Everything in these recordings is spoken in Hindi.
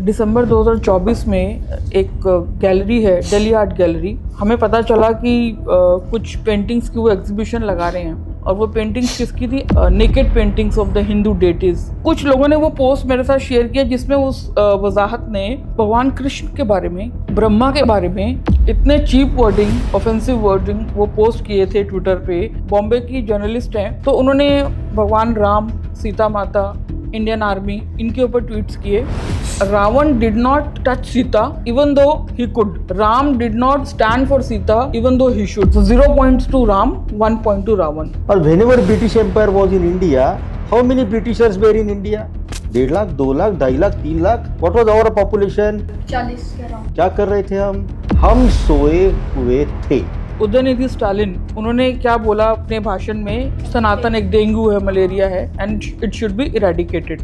दिसंबर 2024 में एक गैलरी है, दिल्ली आर्ट गैलरी, हमें पता चला कि कुछ पेंटिंग्स की वो एग्जीबिशन लगा रहे हैं और वो पेंटिंग्स किसकी थी? Naked paintings of the Hindu deities. कुछ लोगों ने वो पोस्ट मेरे साथ शेयर किया जिसमें उस वजाहत ने भगवान कृष्ण के बारे में, ब्रह्मा के बारे में इतने चीप वर्डिंग, ऑफेंसिव वर्डिंग वो पोस्ट किए थे ट्विटर पे। बॉम्बे की जर्नलिस्ट हैं, तो उन्होंने भगवान राम, सीता माता, इंडियन आर्मी, इनके ऊपर ट्वीट्स किए। Ravan did not touch Sita even though he could. Ram did not stand for Sita even though he should. 0 points to Ram, 1 point to Ravan. और whenever British Empire was in India, how many Britishers were in India? 1.5 lakh, 2 lakh, 2.5 lakh, 3 lakh. What was our population? 40 के अराउंड। क्या कर रहे थे हम सोए हुए थे। उदयनिधि स्टालिन, उन्होंने क्या बोला अपने भाषण में? सनातन एक डेंगू है, मलेरिया है and it should be eradicated.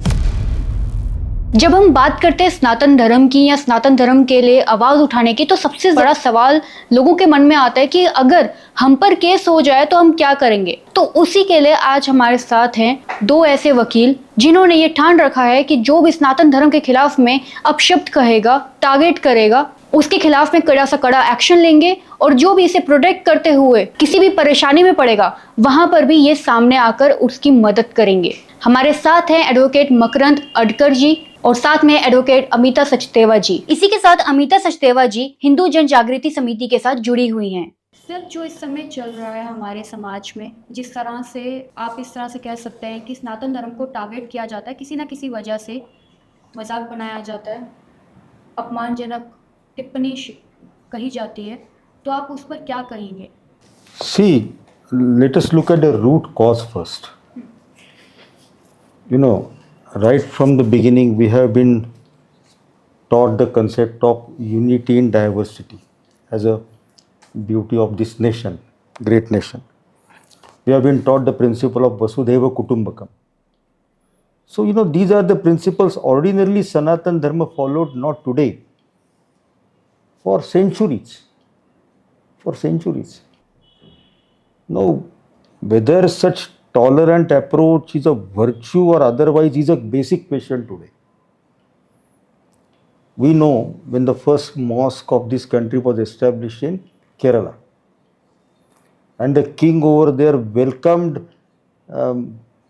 जब हम बात करते हैं सनातन धर्म की या सनातन धर्म के लिए आवाज उठाने की, तो सबसे बड़ा सवाल लोगों के मन में आता है कि अगर हम पर केस हो जाए तो हम क्या करेंगे। तो उसी के लिए आज हमारे साथ हैं 2 ऐसे वकील जिन्होंने ये ठान रखा है कि जो भी सनातन धर्म के खिलाफ में अपशब्द कहेगा, टारगेट करेगा, उसके खिलाफ में कड़ा सा कड़ा एक्शन लेंगे और जो भी इसे प्रोटेक्ट करते हुए किसी भी परेशानी में पड़ेगा वहां पर भी ये सामने आकर उसकी मदद करेंगे। हमारे साथ हैं एडवोकेट मकरंद अडकर जी और साथ में एडवोकेट अमिता सचदेवा जी। इसी के साथ अमिता सचदेवा जी हिंदू जन जागृति समिति के साथ जुड़ी हुई हैं। सर, जो इस समय चल रहा है हमारे समाज में, जिस तरह से आप इस तरह से कह सकते हैं कि सनातन धर्म को टारगेट किया जाता है, किसी ना किसी वजह से मजाक बनाया जाता है, अपमानजनक टिप्पणी कही जाती है, तो आप उस पर क्या कहेंगे? See, let us look at the root cause first. You know, right from the beginning, we have been taught the concept of unity in diversity as a beauty of this nation, great nation. We have been taught the principle of Vasudhaiva Kutumbakam. So, you know, these are the principles ordinarily Sanatan Dharma followed not today, for centuries. For centuries. Now, whether such tolerant approach is a virtue or otherwise is a basic question today. We know when the first mosque of this country was established in Kerala, and the king over there welcomed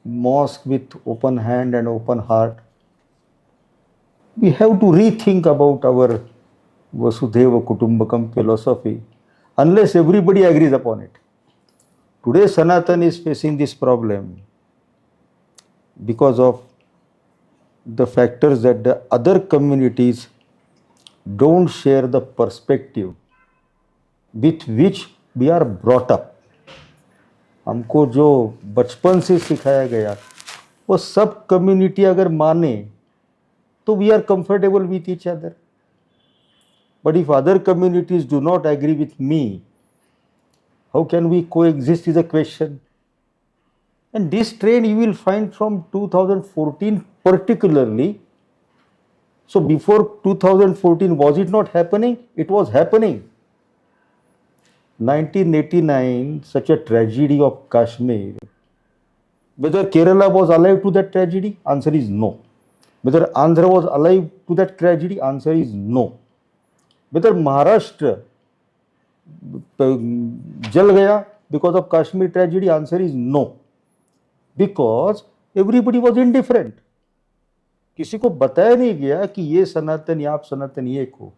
mosque with open hand and open heart. We have to rethink about our Vasudhaiva Kutumbakam philosophy unless everybody agrees upon it. Today Sanatan is facing this problem because of the factors that the other communities don't share the perspective with which we are brought up. हमको जो बचपन से सिखाया गया वो सब कम्युनिटी अगर माने तो we are comfortable with each other. But if other communities do not agree with me, how can we coexist is a question. And this trend you will find from 2014 particularly. So before 2014, was it not happening? It was happening. 1989, such a tragedy of Kashmir. Whether Kerala was alive to that tragedy? Answer is no. Whether Andhra was alive to that tragedy? Answer is no. Whether Maharashtra जल गया because of Kashmir tragedy? Answer is no. Because everybody was indifferent. किसी को बताया नहीं गया कि ये सनातन या आप सनातन एक हो,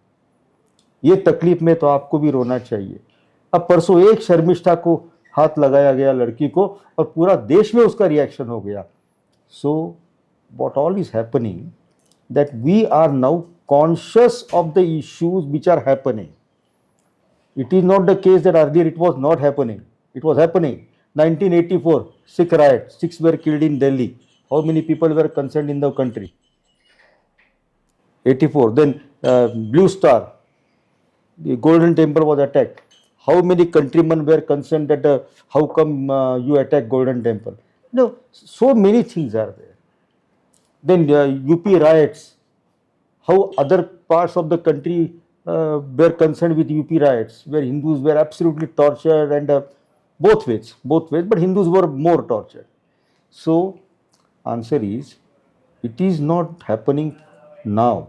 ये तकलीफ में तो आपको भी रोना चाहिए। अब परसों एक शर्मिष्ठा को हाथ लगाया गया लड़की को और पूरा देश में उसका रिएक्शन हो गया। So what all is happening that we are now conscious of the issues which are happening. It is not the case that earlier it was not happening. It was happening. 1984, Sikh riot, 6 were killed in Delhi. How many people were concerned in the country? 84. Then Blue Star, the Golden Temple was attacked. How many countrymen were concerned that how come you attack Golden Temple? No, so many things are there. Then UP riots, how other parts of the country were concerned with UP riots, where Hindus were absolutely tortured and both ways, but Hindus were more tortured. So, answer is, it is not happening now.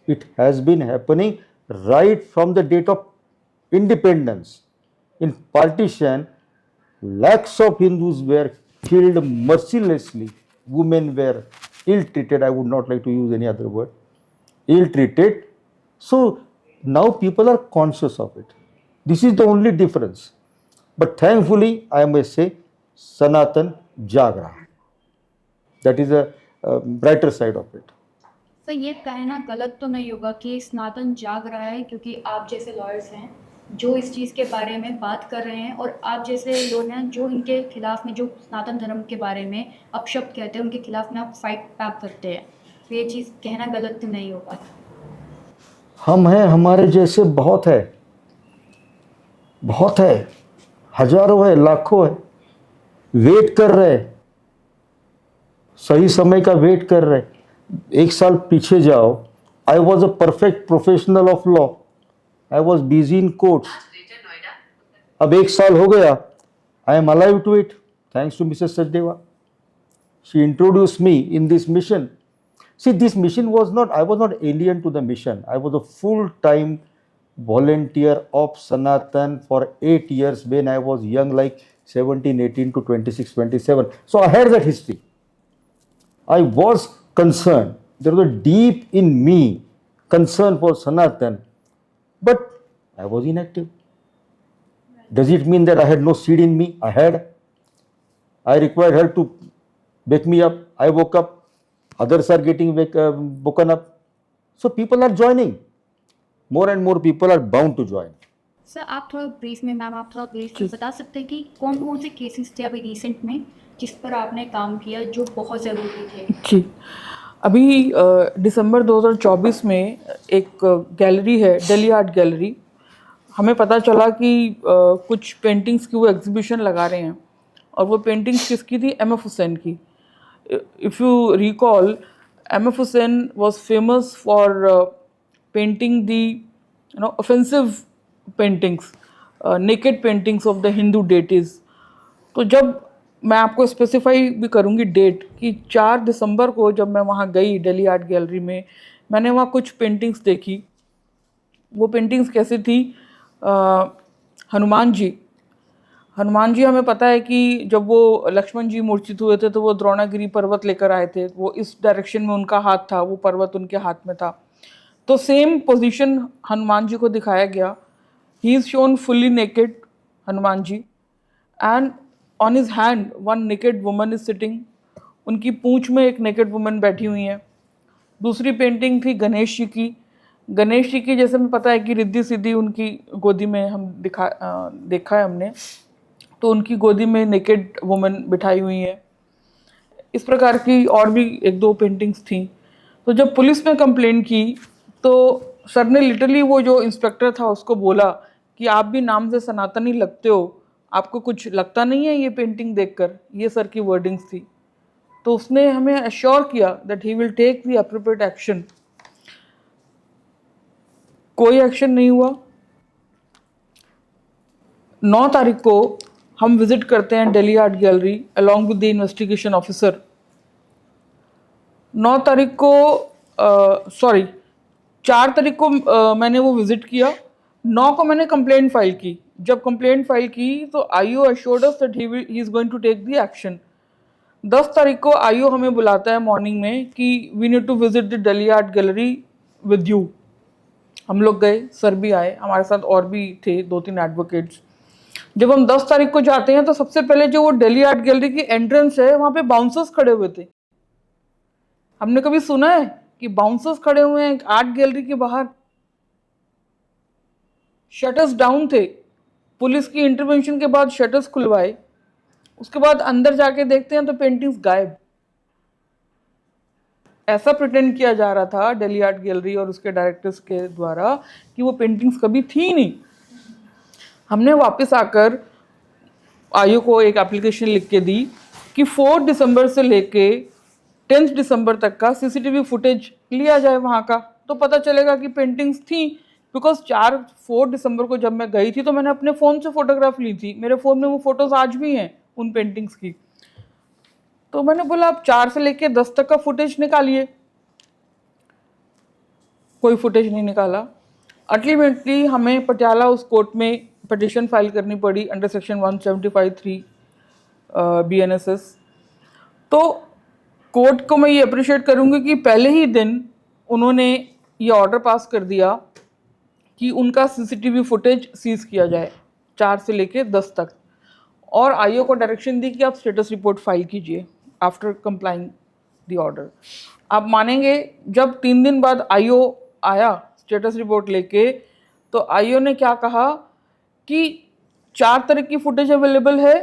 It has been happening right from the date of independence. In partition, lakhs of Hindus were killed mercilessly. Women were ill-treated. I would not like to use any other word. Ill-treated. So now people are conscious of it. This is the only difference. But thankfully, I must say, Sanatan Jagra. That is a brighter side of it. तो ये कहना गलत तो नहीं होगा कि सनातन जाग रहा है, क्योंकि आप जैसे लॉयर्स हैं जो इस चीज़ के बारे में बात कर रहे हैं, और आप जैसे लोग हैं जो इनके खिलाफ में, जो सनातन धर्म के बारे में अपशब्द कहते हैं, उनके खिलाफ में आप फाइट बैक करते हैं। तो ये चीज़ कहना गलत तो नहीं होगा। हम हैं, हमारे जैसे बहुत है, बहुत है, हजारों है, लाखों है, वेट कर रहे, सही समय का वेट कर रहे। एक साल पीछे जाओ, I was a perfect professional of law, I was busy in courts. अब एक साल हो गया, I am alive to it thanks to Mrs Sachdeva. She introduce me in this mission. See, this mission was not, I was not alien to the mission. I was a full-time volunteer of Sanatan for 8 years when I was young, like 17, 18 to 26, 27. So I had that history. I was concerned. There was a deep in me concern for Sanatan, but I was inactive. Does it mean that I had no seed in me? I had. I required her to wake me up. I woke up. Others are getting woken up. So people are joining. More and more people are bound to join. Sir आप थोड़ा ब्रीफ में, मैम आप थोड़ा ब्रीफ में बता सकते हैं कि कौन कौन से केसेस थे अभी रिसेंट में जिस पर आपने काम किया जो बहुत ज़रूरी थे? जी, अभी दिसंबर 2024 में एक गैलरी है, दिल्ली आर्ट गैलरी। हमें पता चला कि कुछ पेंटिंग्स की वो एग्जीबिशन लगा रहे हैं, और वो पेंटिंग्स किसकी थी? एम.एफ. हुसैन की। If you recall, M.F. Hussain was famous for painting the offensive paintings, naked paintings of the Hindu deities. तो जब मैं आपको स्पेसिफाई भी करूँगी डेट कि 4 दिसंबर को जब मैं वहाँ गई दिल्ली आर्ट गैलरी में, मैंने वहाँ कुछ पेंटिंग्स देखी। वो पेंटिंग्स कैसी थी? हनुमान जी, हमें पता है कि जब वो लक्ष्मण जी मूर्छित हुए थे तो वो द्रोणागिरी पर्वत लेकर आए थे, वो इस डायरेक्शन में उनका हाथ था, वो पर्वत उनके हाथ में था। तो सेम पोजीशन हनुमान जी को दिखाया गया। He is shown fully naked Hanuman ji, and on his hand one naked woman is sitting. उनकी पूंछ में एक नेकेड वुमन बैठी हुई है। दूसरी पेंटिंग थी गणेश जी की जैसे हमें पता है कि रिद्धि सिद्धि उनकी गोदी में हम देखा है हमने, तो उनकी गोदी में नेकेड वुमन बिठाई हुई है। इस प्रकार की और भी 1-2 पेंटिंग्स थी। तो जब पुलिस में कंप्लेंट की तो सर ने लिटरली, वो जो इंस्पेक्टर था उसको बोला कि आप भी नाम से सनातनी लगते हो, आपको कुछ लगता नहीं है ये पेंटिंग देखकर? ये सर की वर्डिंग्स थी। तो उसने हमें अश्योर किया that he will take the appropriate action. कोई एक्शन नहीं हुआ। 9 तारीख को हम विजिट करते हैं Delhi art gallery along with the investigation officer. 9 तारीख को 4 तारीख को मैंने वो विजिट किया। 9 को मैंने कंप्लेंट फाइल की। जब कंप्लेंट फाइल की तो IO assured us that he is going to take the action. 10 तारीख को आईओ हमें बुलाता है मॉर्निंग में कि we need to visit the Delhi art gallery with you. हम लोग गए, सर भी आए, हमारे साथ और भी थे 2-3 एडवोकेट्स। जब हम 10 तारीख को जाते हैं तो सबसे पहले जो वो दिल्ली आर्ट गैलरी की एंट्रेंस है वहाँ पे बाउंसर्स खड़े हुए थे। हमने कभी सुना है कि बाउंसर्स खड़े हुए हैं आर्ट गैलरी के बाहर? शटर्स डाउन थे। पुलिस की इंटरवेंशन के बाद शटर्स खुलवाए। उसके बाद अंदर जाके देखते हैं तो पेंटिंग्स गायब। ऐसा प्रिटेंड किया जा रहा था दिल्ली आर्ट गैलरी और उसके डायरेक्टर्स के द्वारा कि वो पेंटिंग्स कभी थी नहीं। हमने वापस आकर आईओ को एक एप्लीकेशन लिख के दी कि 4 दिसंबर से लेके 10 दिसंबर तक का सीसीटीवी फुटेज लिया जाए वहाँ का, तो पता चलेगा कि पेंटिंग्स थी। बिकॉज 4 दिसंबर को जब मैं गई थी तो मैंने अपने फ़ोन से फ़ोटोग्राफ ली थी। मेरे फ़ोन में वो फ़ोटोज़ आज भी हैं उन पेंटिंग्स की। तो मैंने बोला आप 4 से लेके 10 तक का फुटेज निकालिए। कोई फुटेज नहीं निकाला। अल्टीमेटली हमें पटियाला उस कोर्ट में पिटिशन फाइल करनी पड़ी अंडर सेक्शन 175(3) BNSS। तो कोर्ट को मैं ये अप्रिशिएट करूँगी कि पहले ही दिन उन्होंने ये ऑर्डर पास कर दिया कि उनका CCTV फुटेज सीज किया जाए 4 से लेके 10 तक, और आईओ को डायरेक्शन दी कि आप स्टेटस रिपोर्ट फाइल कीजिए आफ्टर कंप्लाइंग द ऑर्डर। आप मानेंगे जब 3 दिन बाद आईओ आया स्टेटस रिपोर्ट लेके, तो आईओ ने क्या कहा कि 4 तरह की फुटेज अवेलेबल है,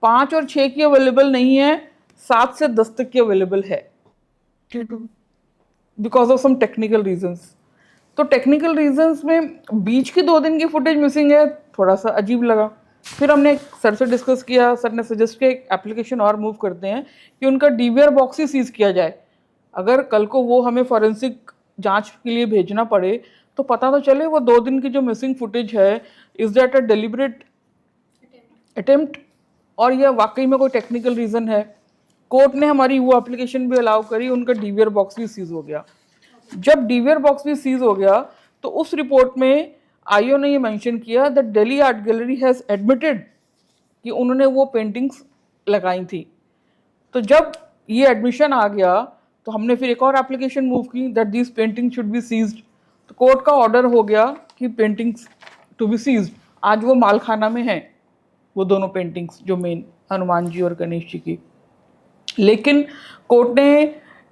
5 और 6 की अवेलेबल नहीं है, 7 से 10 तक की अवेलेबल है because of some technical reasons. तो टेक्निकल रीजंस में बीच की 2 दिन की फुटेज मिसिंग है, थोड़ा सा अजीब लगा। फिर हमने सर से डिस्कस किया, सर ने सजेस्ट किया एक एप्लीकेशन और मूव करते हैं कि उनका DVR बॉक्स ही सीज किया जाए। अगर कल को वो हमें फॉरेंसिक जांच के लिए भेजना पड़े तो पता तो चले वो 2 दिन की जो मिसिंग फुटेज है, is that a deliberate attempt और यह वाकई में कोई टेक्निकल रीज़न है। कोर्ट ने हमारी वो एप्लीकेशन भी अलाउ करी, उनका DVR बॉक्स भी सीज हो गया। जब DVR बॉक्स भी सीज हो गया तो उस रिपोर्ट में आईओ ने ये मेंशन किया that Delhi art gallery has admitted कि उन्होंने वो पेंटिंग्स लगाई थी। तो जब ये एडमिशन आ गया तो हमने फिर एक और एप्लीकेशन मूव की that this painting should be seized. तो कोर्ट का ऑर्डर हो गया कि पेंटिंग्स टू बी सीज्ड। आज वो मालखाना में हैं, वो दोनों पेंटिंग्स जो मेन हनुमान जी और गणेश जी की। लेकिन कोर्ट ने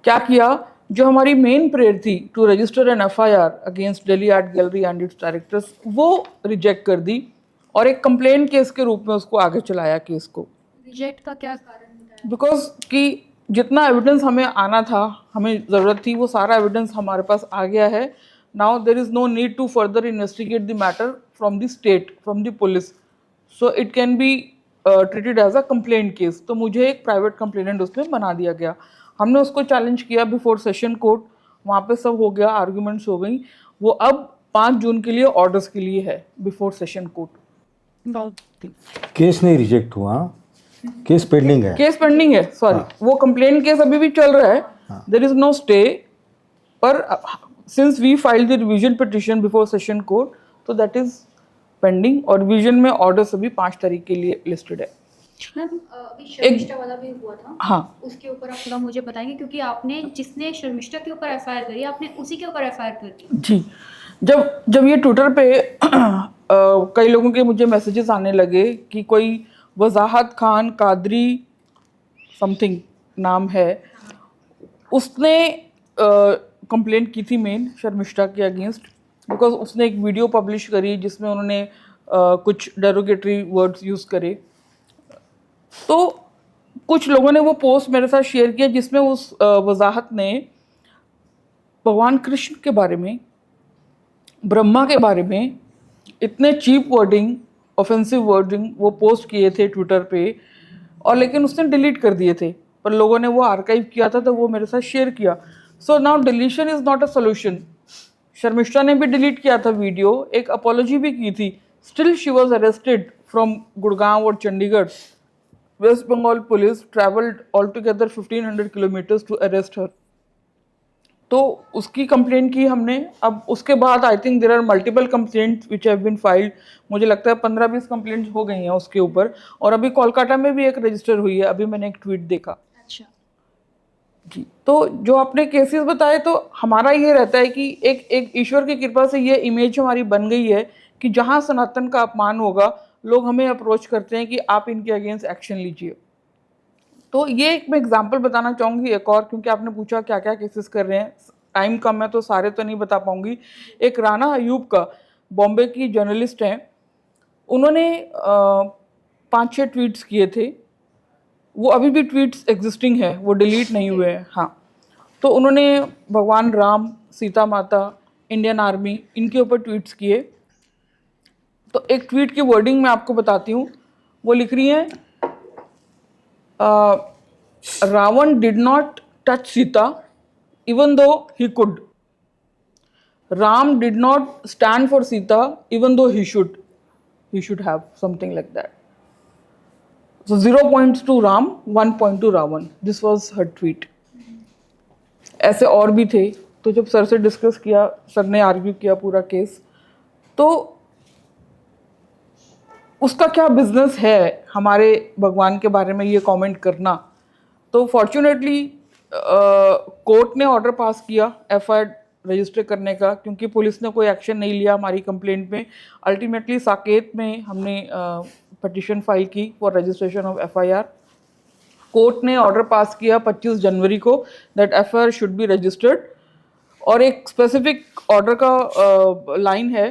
क्या किया, जो हमारी मेन प्रेयर थी to register an FIR against Delhi art gallery and its directors, वो रिजेक्ट कर दी और एक कंप्लेंट केस के रूप में उसको आगे चलाया केस को। रिजेक्ट का क्या कारण बताया? बिकॉज कि जितना एविडेंस हमें आना था, हमें ज़रूरत थी, वो सारा एविडेंस हमारे पास आ गया है। Now there is no need to further investigate the matter from the state, from the police, so it can be treated as a complaint case. तो मुझे एक प्राइवेट कंप्लेनेंट उसमें बना दिया गया। हमने उसको चैलेंज किया बिफोर सेशन कोर्ट, वहाँ पे सब हो गया, आर्ग्यूमेंट्स हो गई। वो अब 5 जून के लिए ऑर्डर्स के लिए है बिफोर सेशन कोर्ट। केस नहीं रिजेक्ट हुआ, केस पेंडिंग है। केस पेंडिंग है, सॉरी, वो कंप्लेंट केस अभी भी चल रहा है, देयर इज नो स्टे। पर since we filed the revision petition before session court, तो दैट इज पेंडिंग, और रिवीजन में ऑर्डर्स अभी 5 तारीख के लिए लिस्टेड है। मैम अभी शर्मिष्ठा वाला भी हुआ था, हाँ, उसके ऊपर आप थोड़ा मुझे बताएंगे, क्योंकि आपने जिसने शर्मिष्ठा के ऊपर FIR करी, आपने उसी के ऊपर FIR कर दी। जी। जब ये ट्विटर पे कई लोगों के मुझे मैसेजेस आने लगे कि कोई वजाहत खान कादरी समथिंग नाम है, उसने कंप्लेंट की थी मेन शर्मिष्ठा के अगेंस्ट, बिकॉज उसने एक वीडियो पब्लिश करी जिसमें उन्होंने कुछ डेरोगेटरी वर्ड्स यूज़ करे। तो कुछ लोगों ने वो पोस्ट मेरे साथ शेयर किया जिसमें उस वजाहत ने भगवान कृष्ण के बारे में, ब्रह्मा के बारे में इतने चीप वर्डिंग, ऑफेंसिव वर्डिंग वो पोस्ट किए थे ट्विटर पे, और लेकिन उसने डिलीट कर दिए थे, पर लोगों ने वो आर्काइव किया था तो वो मेरे साथ शेयर किया। So now deletion is not a solution. Sharmishtha ने भी डिलीट किया था वीडियो, एक अपॉलोजी भी की थी, still she was arrested from Gurgaon और Chandigarh. West Bengal police travelled all together 1500 kilometres to arrest her. तो उसकी कंप्लेंट की हमने। अब उसके बाद I think there are multiple complaints which have been filed. मुझे लगता है 15-20 कंप्लेंट्स हो गई हैं उसके ऊपर, और अभी कोलकाता में भी एक रजिस्टर हुई है, अभी मैंने एक ट्वीट देखा। अच्छा जी। तो जो आपने केसेस बताए, तो हमारा ये रहता है कि एक ईश्वर की कृपा से ये इमेज हमारी बन गई है कि जहाँ सनातन का अपमान होगा लोग हमें अप्रोच करते हैं कि आप इनके अगेंस्ट एक्शन लीजिए। तो ये एक मैं एग्जांपल बताना चाहूँगी एक और, क्योंकि आपने पूछा क्या क्या केसेस कर रहे हैं, टाइम कम है तो सारे तो नहीं बता पाऊँगी। एक राना अयूब का, बॉम्बे की जर्नलिस्ट हैं, उन्होंने 5-6 ट्वीट्स किए थे, वो अभी भी ट्वीट्स एग्जिस्टिंग है, वो डिलीट नहीं हुए हैं। हाँ, तो उन्होंने भगवान राम, सीता माता, इंडियन आर्मी, इनके ऊपर ट्वीट्स किए। तो एक ट्वीट की वर्डिंग मैं आपको बताती हूँ। वो लिख रही हैं, Ravan did not touch Sita even though he could, Ram did not stand for Sita even though he should have, something like that. So 0 points to Ram, 1 point to Ravan. This was her tweet. ऐसे और भी थे, तो जब सर से डिस्कस किया, सर ने आर्ग्यू किया पूरा केस, तो उसका क्या बिजनेस है हमारे भगवान के बारे में ये कमेंट करना। तो फॉर्चुनेटली कोर्ट ने ऑर्डर पास किया एफआईआर रजिस्टर करने का, क्योंकि पुलिस ने कोई एक्शन नहीं लिया हमारी कंप्लेंट में। अल्टीमेटली साकेत में हमने पिटिशन फाइल की for registration of FIR. Court ने ऑर्डर पास किया 25 जनवरी को that FIR should be registered, और एक स्पेसिफिक ऑर्डर का लाइन है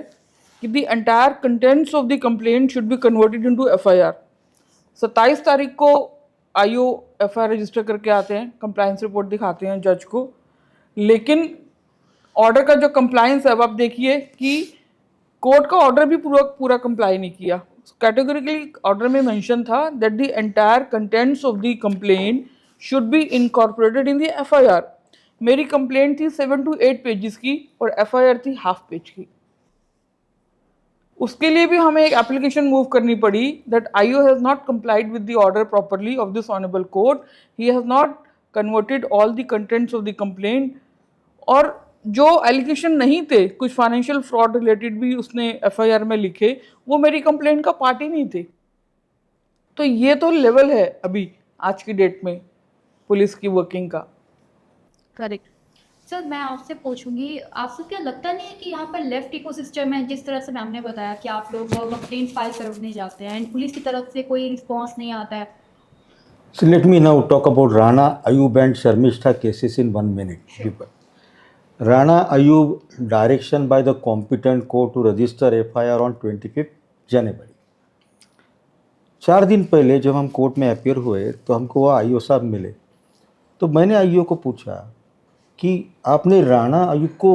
कि the entire contents of the complaint should be converted into FIR. 27 तारीख को आईओ एफआईआर रजिस्टर करके आते हैं, कंप्लायंस रिपोर्ट दिखाते हैं जज को, लेकिन ऑर्डर का जो कंप्लायंस है अब आप देखिए कि कोर्ट का ऑर्डर भी पूरा कंप्लाई नहीं किया। कैटेगोरिकली ऑर्डर में मेंशन था that the entire contents of the complaint should be incorporated in the FIR. मेरी कंप्लेंट थी 7 to 8 पेजेस की और एफआईआर थी हाफ पेज की। उसके लिए भी हमें एक एप्लीकेशन मूव करनी पड़ी that IO has not complied with the order properly of this honourable court, he has not converted all the contents of the complaint, और जो एलिगेशन नहीं थे, कुछ फाइनेंशियल फ्रॉड रिलेटेड भी उसने एफआईआर में लिखे, वो मेरी कंप्लेंट का पार्ट ही नहीं थे। तो ये तो लेवल है अभी आज की डेट में पुलिस की वर्किंग का। करेक्ट। सर मैं आपसे पूछूंगी, आपको क्या लगता नहीं है कि यहाँ पर लेफ्ट इकोसिस्टम है, जिस तरह से मैम ने बताया कि आप लोग कंप्लेंट फाइल करने जाते हैं एंड पुलिस की तरफ से कोई रिस्पॉन्स नहीं आता है। So let me now talk about Rana Ayub and Sharmishta cases in 1 minute. Sure. Rana Ayub direction by the competent court to register FIR on 25th January. 4 दिन पहले जब हम कोर्ट में अपियर हुए तो हमको वह आईओ साहब मिले, तो मैंने आईओ को पूछा कि आपने राणा आयुब को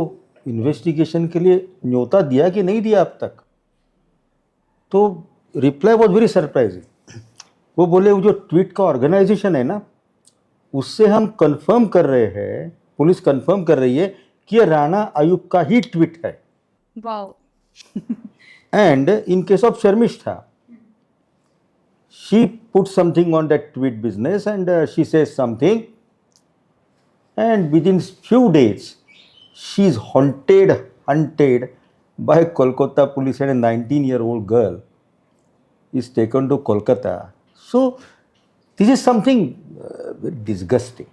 इन्वेस्टिगेशन के लिए न्योता दिया कि नहीं दिया अब तक। तो रिप्लाई वॉज वेरी सरप्राइजिंग। वो बोले वो जो ट्वीट का ऑर्गेनाइजेशन है ना, उससे हम कंफर्म कर रहे हैं, पुलिस कंफर्म कर रही है कि ये राणा आयुब का ही ट्वीट है। Wow. And in case of Sharmishtha, she put something on that tweet business and she says something, and within few days she is hunted by Kolkata police, and a 19-year-old girl is taken to Kolkata. So this is something disgusting.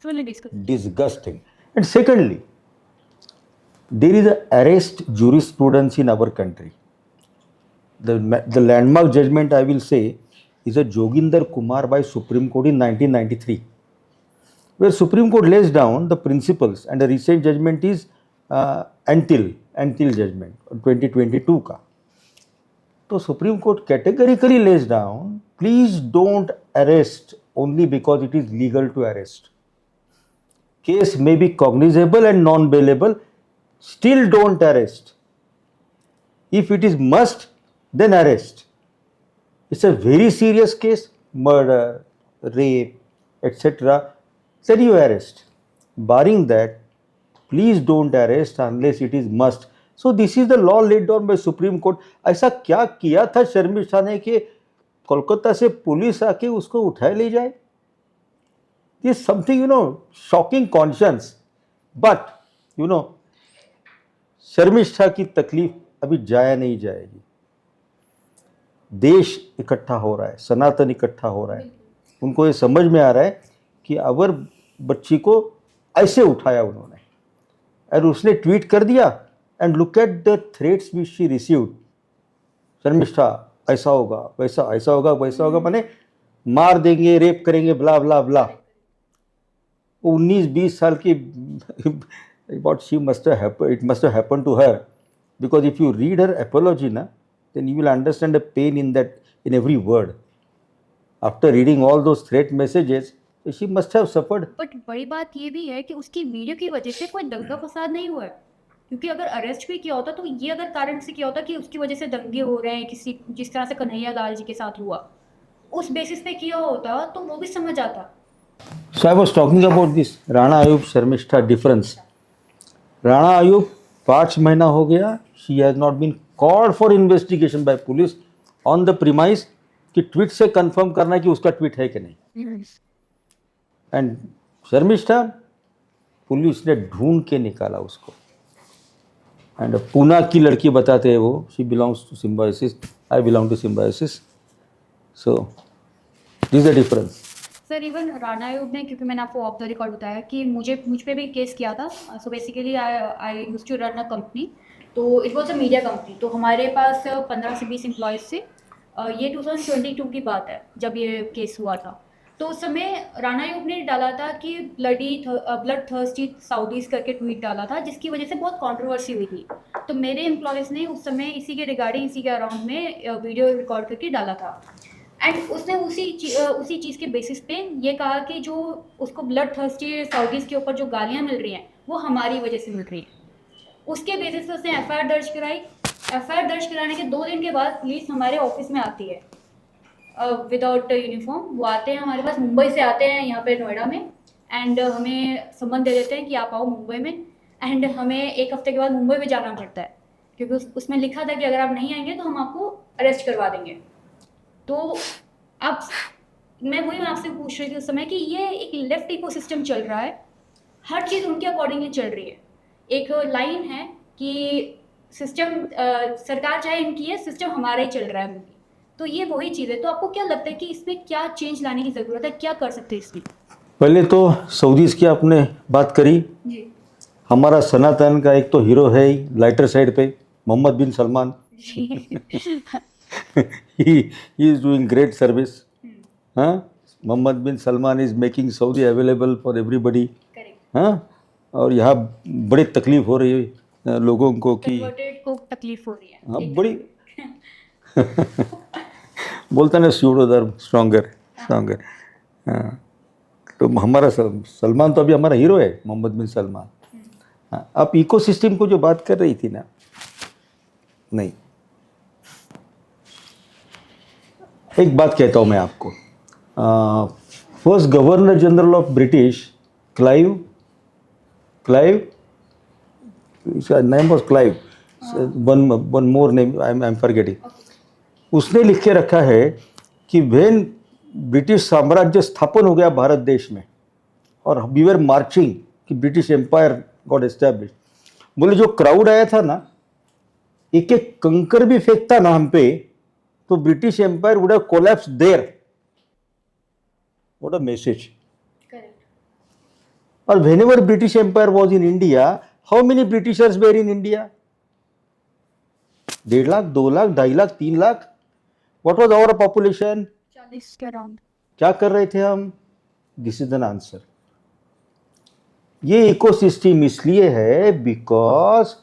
Really Disgusting. And secondly, there is an arrest jurisprudence in our country. The landmark judgment, I will say, is a Joginder Kumar by Supreme Court in 1993, where Supreme Court lays down the principles, and the recent judgment is Antil judgment 2022 का। तो Supreme Court categorically lays down, please don't arrest only because it is legal to arrest. Case may be cognizable and non-bailable, still don't arrest. If it is must, then arrest. It's a very serious case, murder, rape, etc. Then you arrest. Barring that, please don't arrest unless it is must. So this is the law laid down by Supreme Court. ऐसा क्या किया था शर्मिष्ठा ने कि कोलकाता से पुलिस आके उसको उठाए ले जाए? This is something, shocking conscience. But, Sharmishtha की तकलीफ अभी जाया नहीं जाएगी। देश इकट्ठा हो रहा है, सनातन इकट्ठा हो रहा है, उनको ये समझ में आ रहा है कि अवर बच्ची को ऐसे उठाया उन्होंने, और उसने ट्वीट कर दिया, and look at the threats which she received. Sharmishtha ऐसा होगा, वैसा ऐसा होगा, वैसा होगा, माने मार देंगे, रेप करेंगे, ब्ला ब्ला ब्ला। 19-20 साल की what she must have happened, it must have happened to her, because if you read her apology na, then you will understand the pain in every word. After reading all those threat messages, she must have suffered. But बड़ी बात ये भी है कि उसकी वीडियो की वजह से कोई दंगा फसाद नहीं हुआ है, क्योंकि अगर अरेस्ट भी किया होता तो ये अगर कारण से किया होता कि उसकी वजह से दंगे हो रहे हैं किसी, जिस तरह से कन्हैया लाल जी के साथ हुआ, उस बेसिस पे किया होता तो वो भी समझ आता। So I was talking about this Rana Ayub Sharmishta difference. Rana Ayub 5 महीना हो गया, she has not been called for investigation by police on the premise कि ट्वीट से कंफर्म करना कि उसका ट्वीट है कि नहीं। एंड शर्मिष्ठा पुलिस ने ढूंढ के निकाला उसको। एंड पूना की लड़की बताते हैं वो, she belongs to Symbiosis, I belong to Symbiosis, so this the difference. Sir even Rana Ayyub ने, क्योंकि मैंने आपको ऑफ द रिकॉर्ड बताया कि मुझ पे भी केस किया था। So basically I used to run a company, तो it was a media company. तो हमारे पास 15 से 20 एम्प्लॉयज़ थे। ये 2022 की बात है जब ये केस हुआ था। तो उस समय राणा आयोग ने डाला था कि ब्लड थर्स्टी साउदीज़ करके ट्वीट डाला था, जिसकी वजह से बहुत कंट्रोवर्सी हुई थी। तो मेरे एम्प्लॉयज़ ने उस समय इसी के रिगार्डिंग, इसी के अराउंड में वीडियो रिकॉर्ड करके डाला था। एंड उसने उसी चीज़ के बेसिस पे ये कहा कि जो उसको ब्लड थर्स्टी सऊदीज़ के ऊपर जो गालियाँ मिल रही हैं वो हमारी वजह से मिल रही हैं। उसके बेसिस पे उसने एफआईआर दर्ज कराई। एफआईआर दर्ज कराने के 2 दिन के बाद पुलिस हमारे ऑफिस में आती है विदाउट यूनिफॉर्म। वो आते हैं हमारे पास, मुंबई से आते हैं यहाँ पे नोएडा में, एंड हमें सम्मन दे देते हैं कि आप आओ मुंबई में। एंड हमें 1 हफ्ते के बाद मुंबई में जाना पड़ता है, क्योंकि उसमें लिखा था कि अगर आप नहीं आएंगे तो हम आपको अरेस्ट करवा देंगे। तो अब मैं आपसे पूछ रही थी उस समय कि ये एक लेफ्ट इकोसिस्टम चल रहा है, हर चीज़ उनके अकॉर्डिंगली चल रही है। एक लाइन है कि सिस्टम सरकार चाहे इनकी है, सिस्टम हमारा ही चल रहा है उनकी। तो ये वही चीज़ है। तो आपको क्या लगता है कि इसमें क्या चेंज लाने की ज़रूरत है, क्या कर सकते हैं इसमें? पहले तो सऊदीज़ की आपने बात करी। जी हमारा सनातन का एक तो हीरो है ही लाइटर साइड पे, Mohammad bin Salman. he is doing great service. हाँ, Mohammed bin Salman is making Saudi available for everybody. हाँ, और यहाँ बड़ी तकलीफ हो रही है लोगों को कि कन्वर्टेड को तकलीफ हो रही है। हाँ बड़ी बोलता ना स्यूडो धर्म स्ट्रॉन्गर। हाँ, तो हमारा सलमान तो अभी हमारा हीरो है, मोहम्मद बिन सलमान। हाँ, आप इकोसिस्टम को जो बात कर रही थी ना, नहीं, एक बात कहता हूँ मैं आपको। First governor general of British Clive name was Clive, one more name I am forgetting. उसने लिख के रखा है कि व्हेन ब्रिटिश साम्राज्य स्थापन हो गया भारत देश में और वी वर मार्चिंग कि ब्रिटिश एम्पायर गॉट एस्टैब्लिश, बोले जो क्राउड आया था ना, एक एक कंकर भी फेंकता ना हम पे तो British empire would have collapse there. What a message. और whenever British empire was in India, how many Britishers were in India? 1.5 lakh, 2 lakh, 2.5 lakh, 3 lakh. What was our population? 40 के अराउंड। क्या कर रहे थे हम? This is an answer. ये इकोसिस्टम इसलिए है बिकॉज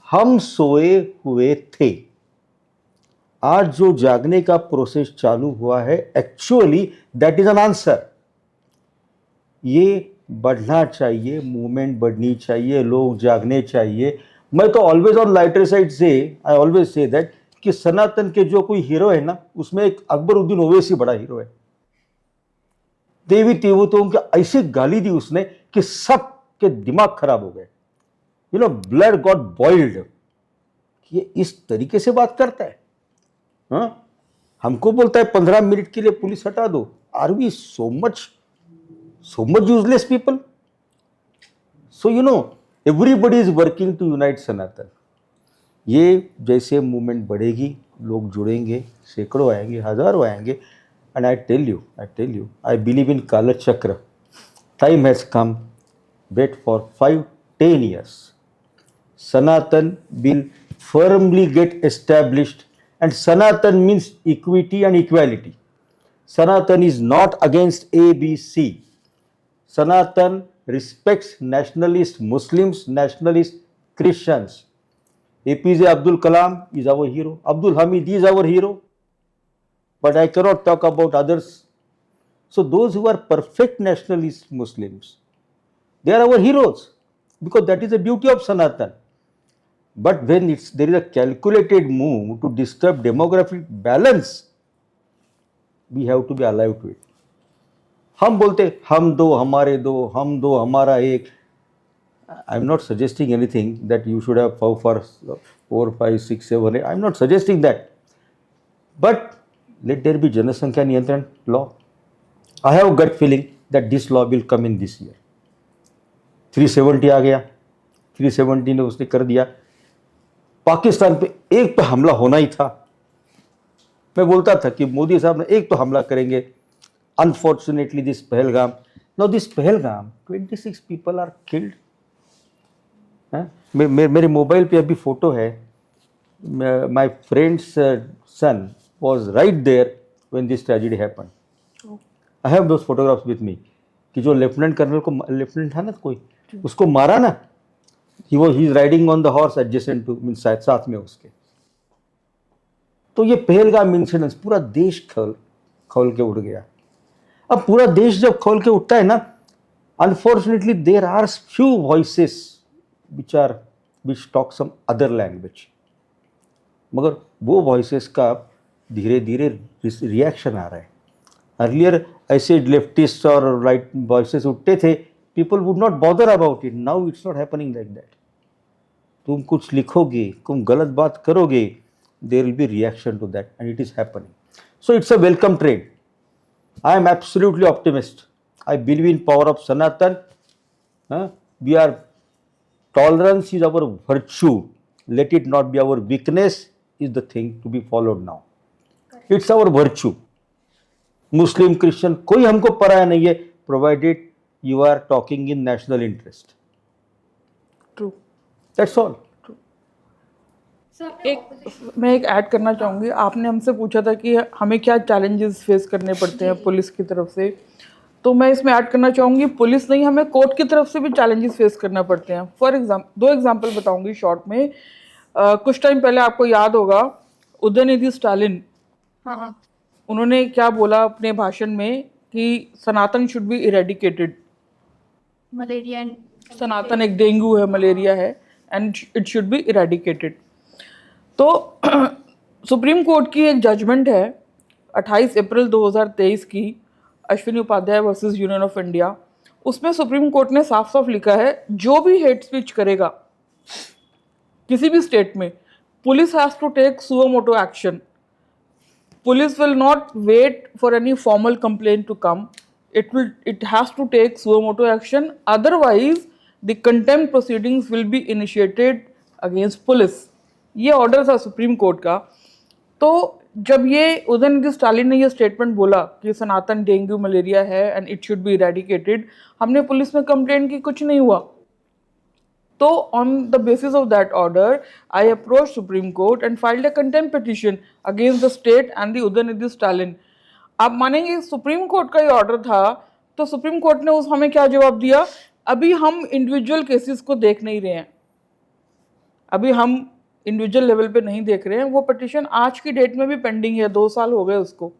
हम सोए हुए थे। आज जो जागने का प्रोसेस चालू हुआ है, actually that is an answer. ये बढ़ना चाहिए, मूवमेंट बढ़नी चाहिए, लोग जागने चाहिए। मैं तो ऑलवेज ऑन लाइटर साइड से आई ऑलवेज से दैट कि सनातन के जो कोई हीरो है ना, उसमें एक अकबरुद्दीन ओवैसी बड़ा हीरो है। देवी देवताओं की ऐसी गाली दी उसने कि सब के दिमाग खराब हो गए। You know, blood got boiled. ये इस तरीके से बात करता है। हाँ, हमको बोलता है 15 मिनट के लिए पुलिस हटा दो। Are we so much useless people? So you know, everybody is working to unite Sanatan. ये जैसे मूवमेंट बढ़ेगी, लोग जुड़ेंगे, सैकड़ों आएंगे, हजारों आएंगे। And I tell you, I believe in kaal chakra. Time has come, wait for 5-10 years. Sanatan will firmly get established, and Sanatan means equity and equality. Sanatan is not against ABC. Sanatan respects nationalist Muslims, nationalist Christians. APJ Abdul Kalam is our hero. Abdul Hamid is our hero. But I cannot talk about others. So those who are perfect nationalist Muslims, they are our heroes, because that is the beauty of Sanatan. But when there is a calculated move to disturb demographic balance, we have to be alive to it. हम बोलते हम दो हमारे दो, हम दो हमारा एक. I am not suggesting anything that you should have 4, 5, 6, 7, 8. I am not suggesting that. But let there be Janasankhya Niyantran law. I have a gut feeling that this law will come in this year. 370 आ गया, 370 ने उसने कर दिया। पाकिस्तान पे एक तो हमला होना ही था। मैं बोलता था कि मोदी साहब ने एक तो हमला करेंगे। Unfortunately this Pahalgam, now this Pahalgam 26 people are killed. मेरे मोबाइल पे अभी फोटो है, my friend's son was right there when this tragedy happened. I have those photographs with me कि जो लेफ्टिनेंट कर्नल को, लेफ्टिनेंट था ना कोई, उसको मारा ना, he is riding on the horse adjacent to, mean साथ में उसके। तो ये पहलगाम इंसिडेंस पूरा देश खोल के उठ गया। अब पूरा देश जब खोल के उठता है ना, unfortunately there are few voices which talk some other language, मगर वो वॉइसेस का धीरे धीरे रिएक्शन आ रहा है। अर्लियर ऐसे लेफ्टिस्ट और राइट वॉइसेस उठते थे, people would not bother about it, now it's not happening like that. तुम कुछ लिखोगे, तुम गलत बात करोगे, there will be reaction to that and it is happening. So it's a welcome trend. I am absolutely optimist. I believe in power of Sanatan. We are Tolerance is our virtue. Let it not be our weakness is the thing to be followed now. It's our virtue. Muslim, Christian, कोई हमको पराया नहीं है, provided you are talking in national interest. True. That's all. मैं एक ऐड करना चाहूँगी। आपने हमसे पूछा था कि हमें क्या चैलेंजेस फेस करने पड़ते हैं पुलिस की तरफ से, तो मैं इसमें ऐड करना चाहूँगी, पुलिस नहीं, हमें कोर्ट की तरफ से भी चैलेंजेस फेस करना पड़ते हैं। फॉर एग्जाम्पल 2 एग्जाम्पल बताऊँगी शॉर्ट में। कुछ टाइम पहले आपको याद होगा उदयनिधि स्टालिन, उन्होंने क्या बोला अपने भाषण में कि Sanatan should be eradicated. Malaria, Sanatan एक डेंगू है, मलेरिया है, and it should be eradicated. तो सुप्रीम कोर्ट की एक जजमेंट है 28 अप्रैल 2023 की, Ashwini Upadhyay versus Union of India. उसमें सुप्रीम कोर्ट ने साफ साफ लिखा है, जो भी हेट स्पीच करेगा किसी भी स्टेट में, police has to take suo motu action. Police will not wait for any formal complaint to come, it has to take suo moto action, otherwise the contempt proceedings will be initiated against police। ये ऑर्डर था सुप्रीम कोर्ट का। तो जब ये उदयनिधि स्टालिन ने ये स्टेटमेंट बोला कि सनातन डेंगू मलेरिया है and it should be eradicated, हमने पुलिस में कंप्लेंट की, कुछ नहीं हुआ। तो on the basis of that order I approach supreme court and filed a contempt petition against the state and the Udhayanidhi Stalin. आप मानेंगे सुप्रीम कोर्ट का ये ऑर्डर था, तो सुप्रीम कोर्ट ने हमें क्या जवाब दिया, अभी हम इंडिविजुअल केसेस को देख नहीं रहे हैं, अभी हम इंडिविजुअल लेवल पे नहीं देख रहे हैं। वो पिटीशन आज की डेट में भी पेंडिंग है, 2 साल हो गए उसको।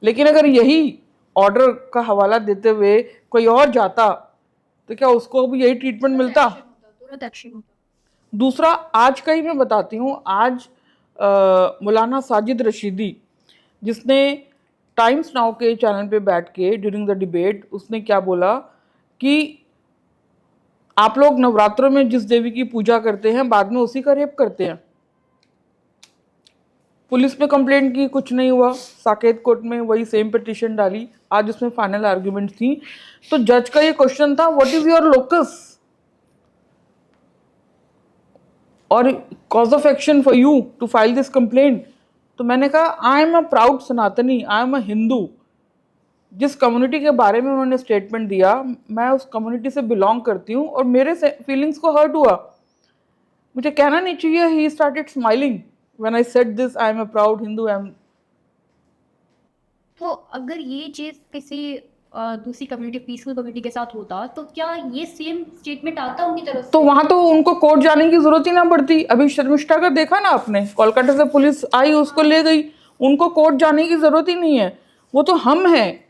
लेकिन अगर यही ऑर्डर का हवाला देते हुए कोई और जाता तो क्या उसको भी यही ट्रीटमेंट मिलता? दूसरा, आज का ही मैं बताती हूँ। आज मौलाना साजिद रशीदी, जिसने टाइम्स नाउ के चैनल पे बैठ के ड्यूरिंग द डिबेट, उसने क्या बोला कि आप लोग नवरात्रों में जिस देवी की पूजा करते हैं, बाद में उसी का रेप करते हैं। पुलिस में कंप्लेंट की, कुछ नहीं हुआ। साकेत कोर्ट में वही सेम पिटीशन डाली, आज उसमें फाइनल आर्ग्यूमेंट थी। तो जज का ये क्वेश्चन था, व्हाट इज योर लोकस और cause of action for you to file this complaint. तो मैंने कहा, आई एम अ प्राउड सनातनी, आई एम अ हिंदू। जिस कम्युनिटी के बारे में उन्होंने स्टेटमेंट दिया, मैं उस कम्युनिटी से बिलोंग करती हूँ और मेरे फीलिंग्स को हर्ट हुआ। मुझे कहना नहीं चाहिए, he started smiling when I said this, I am a proud Hindu, I am. तो अगर ये चीज़ किसी दूसरी कम्युनिटी, पीसफुल कम्युनिटी के साथ होता, तो क्या ये सेम स्टेटमेंट आता उनकी तरफ से? तो वहां तो उनको कोर्ट जाने की जरूरत ही ना पड़ती। अभी शर्मिष्ठा का देखा ना आपने, कोलकाता से पुलिस आई, उसको ले गई, उनको कोर्ट जाने की जरूरत ही नहीं है। वो तो हम हैं,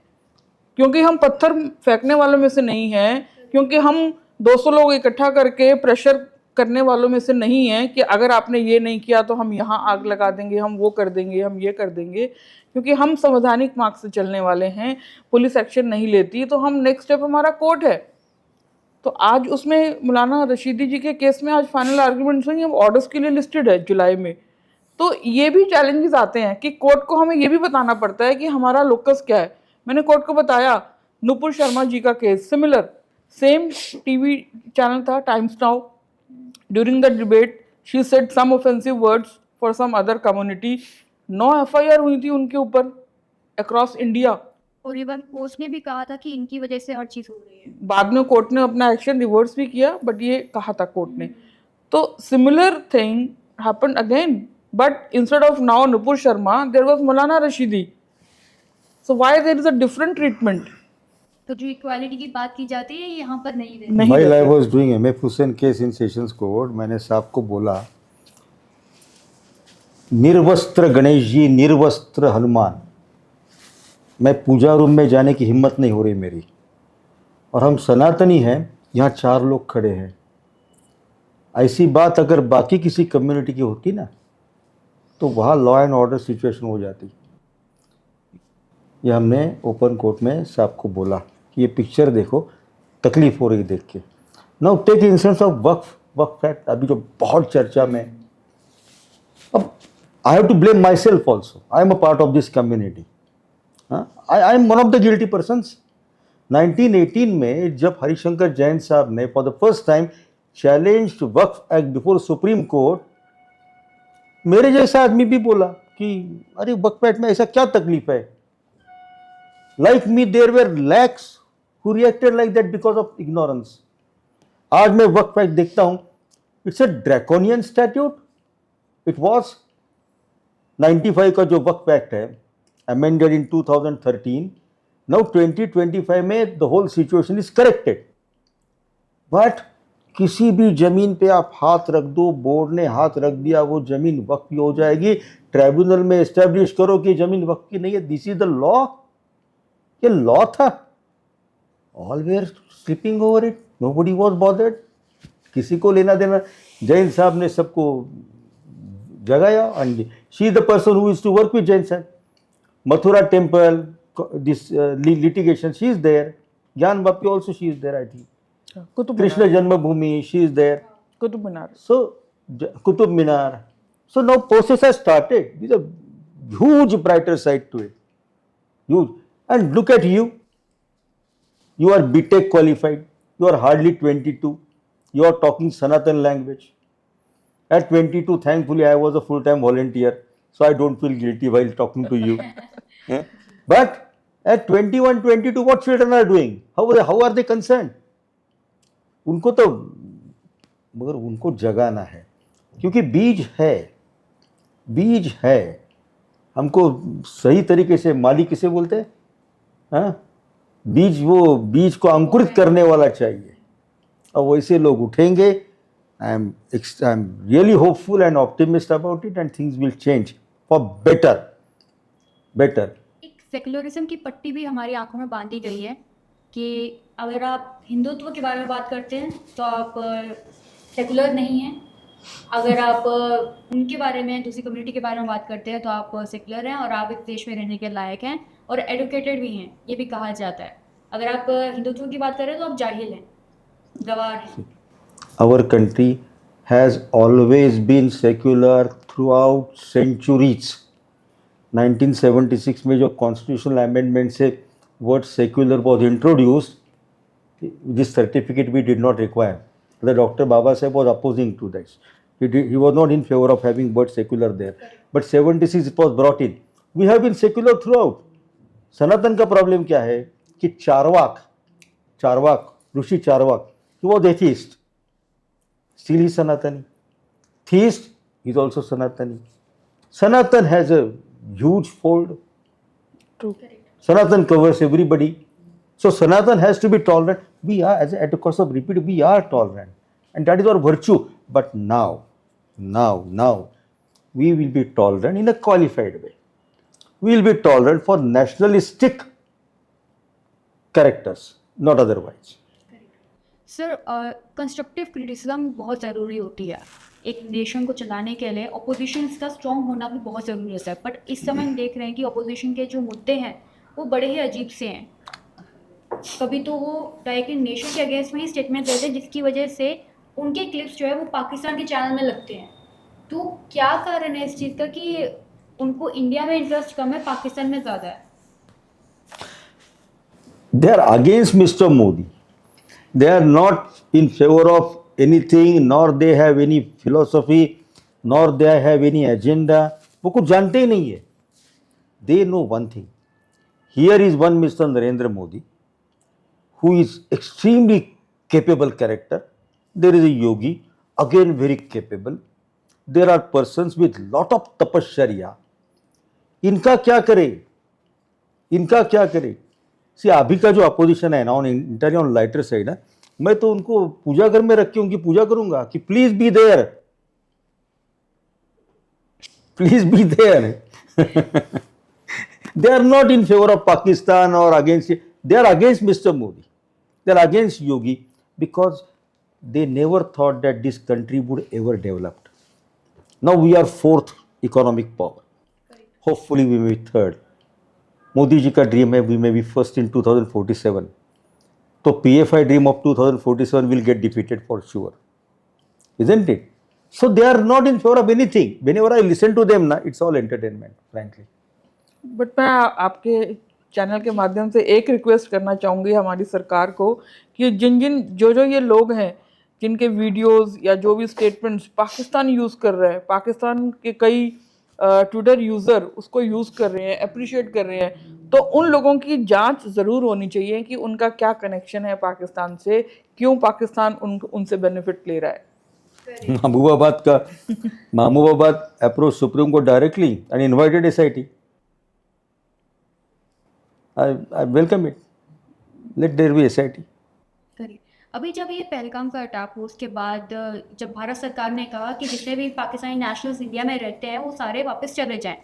क्योंकि हम पत्थर फेंकने वालों में से नहीं हैं, क्योंकि हम 200 लोग इकट्ठा करके प्रेशर करने वालों में से नहीं है कि अगर आपने ये नहीं किया तो हम यहाँ आग लगा देंगे, हम वो कर देंगे, हम ये कर देंगे। क्योंकि हम संवैधानिक मार्ग से चलने वाले हैं, पुलिस एक्शन नहीं लेती तो हम नेक्स्ट स्टेप हमारा कोर्ट है। तो आज उसमें मौलाना रशीदी जी के केस में आज फाइनल आर्ग्यूमेंट्स हुई, अब ऑर्डर्स के लिए लिस्टेड है जुलाई में। तो ये भी चैलेंजेस आते हैं कि कोर्ट को हमें ये भी बताना पड़ता है कि हमारा लोकस क्या है। मैंने कोर्ट को बताया, नुपुर शर्मा जी का case similar, same TV channel था Times Now, during the debate she said some offensive words for some other community, 9 FIR हुई थी उनके ऊपर अक्रॉस इंडिया। और इवन कोर्ट ने भी कहा था कि इनकी वजह से हर चीज़ हो रही है। बाद में कोर्ट ने अपना एक्शन रिवर्स भी किया, बट ये कहा था कोर्ट ने। तो similar thing happened again, but instead of now Nupur Sharma there was Maulana Rashidi. So why there is a different treatment? तो जो इक्वालिटी की बात की जाती है ये यहाँ पर नहीं रहती। While I was doing MF Hussain case in Sessions Court, मैंने साहब को बोला, निर्वस्त्र गणेश जी, निर्वस्त्र हनुमान, मैं पूजा रूम में जाने की हिम्मत नहीं हो रही मेरी, और हम सनातनी हैं, यहाँ 4 लोग खड़े हैं। ऐसी बात अगर बाकी किसी कम्युनिटी की होती ना, तो वहाँ लॉ एंड ऑर्डर सिचुएशन हो जाती। ये हमने ओपन कोर्ट में साहब को बोला कि ये पिक्चर देखो, तकलीफ हो रही देख के। Now take instance of Waqf Act, अभी जो बहुत चर्चा में। अब I have to blame myself also, I am a part of this community, I am one of the guilty persons. 1918 में जब हरिशंकर जैन साहब ने for the first time challenged Waqf Act before Supreme Court, मेरे जैसा आदमी भी बोला कि अरे वक्फ एक्ट में ऐसा क्या तकलीफ है। Like me, there were lakhs who reacted like that because of ignorance. आज मैं वक्फ एक्ट देखता हूँ, it's a draconian statute. It was 95 का जो वक्फ एक्ट है, अमेंडेड इन 2013, नाउ 2025 में the whole situation is corrected. But किसी भी जमीन पे आप हाथ रख दो, बोर्ड ने हाथ रख दिया, वो जमीन वक्फ की हो जाएगी। ट्राइब्यूनल में एस्टेब्लिश करो कि जमीन वक्फ की नहीं है, दिस इज द लॉ। ये लॉ था, all were sleeping over it, nobody was bothered, किसी को लेना देना। जैन साहब ने सबको जगाया, and she is the person who is to work with Jain साहब। Mathura temple, this litigation, she is there. Gyan Vapi also she is there, I think. Krishna Janmabhoomi, she is there. Qutub Minar, so Qutub Minar. So now process has started. There's a huge brighter side to it. Huge. And look at you. You are BTech qualified. You are hardly 22. You are talking Sanatan language. At 22, thankfully, I was a full-time volunteer, so I don't feel guilty while talking to you. Yeah? But at 21, 22, what children are doing? How are they concerned? उनको तो मगर उनको जगाना है, क्योंकि बीज है। हमको सही तरीके से माली किसे बोलते हैं, हाँ? वो बीज को अंकुरित करने वाला चाहिए, और वैसे लोग उठेंगे। I am really hopeful and optimist about it, and things will change for better. एक सेकुलरिज्म की पट्टी भी हमारी आंखों में बांधी गई है कि अगर आप हिंदुत्व के बारे में बात करते हैं तो आप सेकुलर नहीं हैं, अगर आप उनके बारे में, दूसरी कम्युनिटी के बारे में बात करते हैं तो आप सेकुलर हैं और आप इस देश में रहने के लायक हैं और एडुकेटेड भी हैं, ये भी कहा जाता है। अगर आप हिंदुत्व की बात करें तो आप जाहिल हैं, गवार हैं। Our country has always been secular throughout centuries. 1976 में जो कॉन्स्टिट्यूशनल अमेंडमेंट से word secular was introduced, this certificate we did not require. The Dr. Baba Saheb was opposing to this. He was not in favor of having word secular there. But 76 it was brought in. We have been secular throughout. सनातन का प्रॉब्लम क्या है कि चारवाक ऋषि Charvaka, he was atheist. Still he is Sanatani. Theist is also Sanatani. Sanatan has a huge fold. True. Sanatan covers everybody. So Sanatan has to be tolerant. We are, at the cost of repeat, we are tolerant, and that is our virtue. But now, we will be tolerant in a qualified way. We will be tolerant for nationalistic characters, not otherwise. Sir, constructive criticism बहुत ज़रूरी होती है एक नेशन को चलाने के लिए। अपोजिशन का स्ट्रॉन्ग होना भी बहुत ज़रूरी है सर, बट इस समय हम देख रहे हैं कि अपोजिशन के जो मुद्दे हैं वो बड़े ही अजीब से हैं। कभी तो वो डायरेक्टली नेशन के अगेंस्ट में ही स्टेटमेंट देते हैं, जिसकी वजह से उनके क्लिप्स जो है वो पाकिस्तान के चैनल में लगते हैं। तो क्या कारण है इस चीज़ का कि उनको इंडिया में इंटरेस्ट कम है, पाकिस्तान में ज़्यादा है? They are against Mr. Modi. They are not in favor of anything, nor they have any philosophy, nor they have any agenda. वो कुछ जानते ही नहीं है. They know one thing. Here is one Mr. Narendra Modi, who is extremely capable character. There is a yogi, again very capable. There are persons with lot of tapasya. इनका क्या करे? इनका क्या करे? सी अभी का जो अपोजिशन है ना, on internal on lighter side है, मैं तो उनको पूजा घर में रख के उनकी पूजा करूंगा कि please be there, please be there. They are not in favor of Pakistan or against it. They are against Mr. Modi. They are against Yogi because they never thought that this country would ever develop. Now we are fourth economic power. Hopefully we may be third. Modi ji का ड्रीम है we may be first in 2047. तो PFI dream of 2047 will get defeated for sure, isn't it? So they are not in favor of anything. Whenever I listen to them, na, it's all entertainment, frankly. But मैं आपके चैनल के माध्यम से एक रिक्वेस्ट करना चाहूँगी हमारी सरकार को कि जो ये लोग हैं जिनके वीडियोस या जो भी स्टेटमेंट्स पाकिस्तान यूज़ कर रहे हैं, पाकिस्तान के कई ट्विटर यूज़र उसको यूज़ कर रहे हैं, अप्रिशिएट कर रहे हैं, तो उन लोगों की जांच ज़रूर होनी चाहिए कि उनका क्या कनेक्शन है पाकिस्तान से, क्यों पाकिस्तान उनसे बेनिफिट ले रहा है. Mahabubabad approach supreme court directly and invited SIT. I welcome it. Let there be SIT. करिए. अभी जब ये पहलगाम का अटैक हुआ उसके बाद जब भारत सरकार ने कहा कि जितने भी पाकिस्तानी नेशनल्स इंडिया में रहते हैं वो सारे वापस चले जाएं,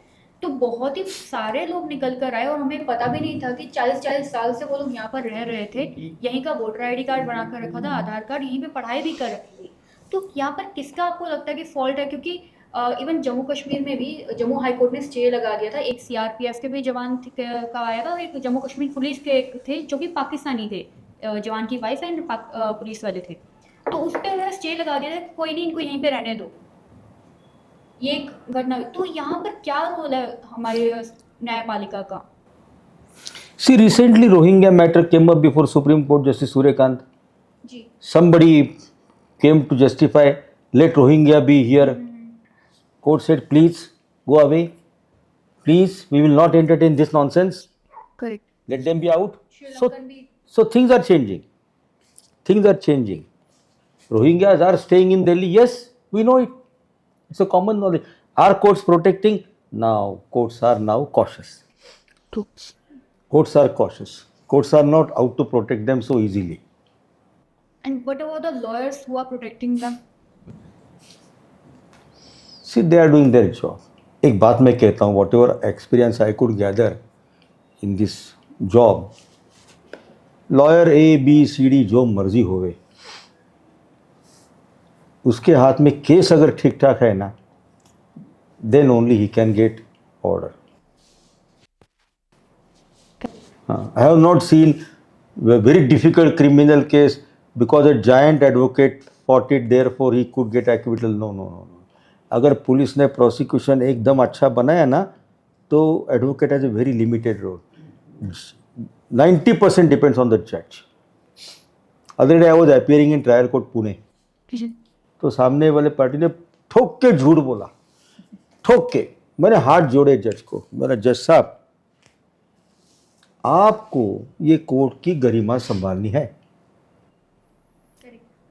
तो बहुत ही सारे लोग निकल कर आए और हमें पता भी नहीं था कि 40-40 साल से वो लोग यहाँ पर रह रहे थे, यहीं का वोटर ID कार्ड बना कर रखा था, आधार कार्ड, यहीं पे पढ़ाई भी कर रखी थी. तो यहाँ पर किसका आपको लगता है कि फॉल्ट है? क्योंकि इवन जम्मू कश्मीर में भी जम्मू हाई कोर्ट ने स्टे लगा दिया था. एक CRPF के भी जवान का आया था, एक जम्मू कश्मीर पुलिस के थे जो कि पाकिस्तानी थे, जवान की वाइफ एंड पुलिस वाले थे, तो उस पर उन्होंने स्टे लगा दिया था, कोई नहीं इनको यहीं पे रहने दो. ये एक घटना. तो यहाँ पर क्या रोल है हमारे न्यायपालिका का? See, recently Rohingya matter came up before Supreme Court. Justice Suryakant. Ji. Somebody came to justify, let Rohingya be here. Court said, please go away. Please, we will not entertain this nonsense. Correct. Let them be out. Sri Lankan भी. So things are changing. Things are changing. Rohingyas are staying in Delhi. Yes, we know it. It's a common knowledge. Are courts protecting? Now, courts are now cautious. Courts are cautious. Courts are not out to protect them so easily. And what about the lawyers who are protecting them? See, they are doing their job. एक बात मैं कहता हूँ, whatever experience I could gather in this job, lawyer A, B, C, D जो मर्जी होवे, उसके हाथ में केस अगर ठीक ठाक है ना, then only he can get order. I have not seen a very difficult criminal case because a giant advocate fought it, therefore he could get acquittal. No. अगर पुलिस ने प्रोसिक्यूशन एकदम अच्छा बनाया ना, तो advocate has a very limited role. 90% depends on the जज. Other day I was appearing in trial court Pune, तो सामने वाले पार्टी ने ठोक के झूठ बोला, ठोक के. मैंने हाथ जोड़े जज को, मेरा जज साहब आपको ये कोर्ट की गरिमा संभालनी है.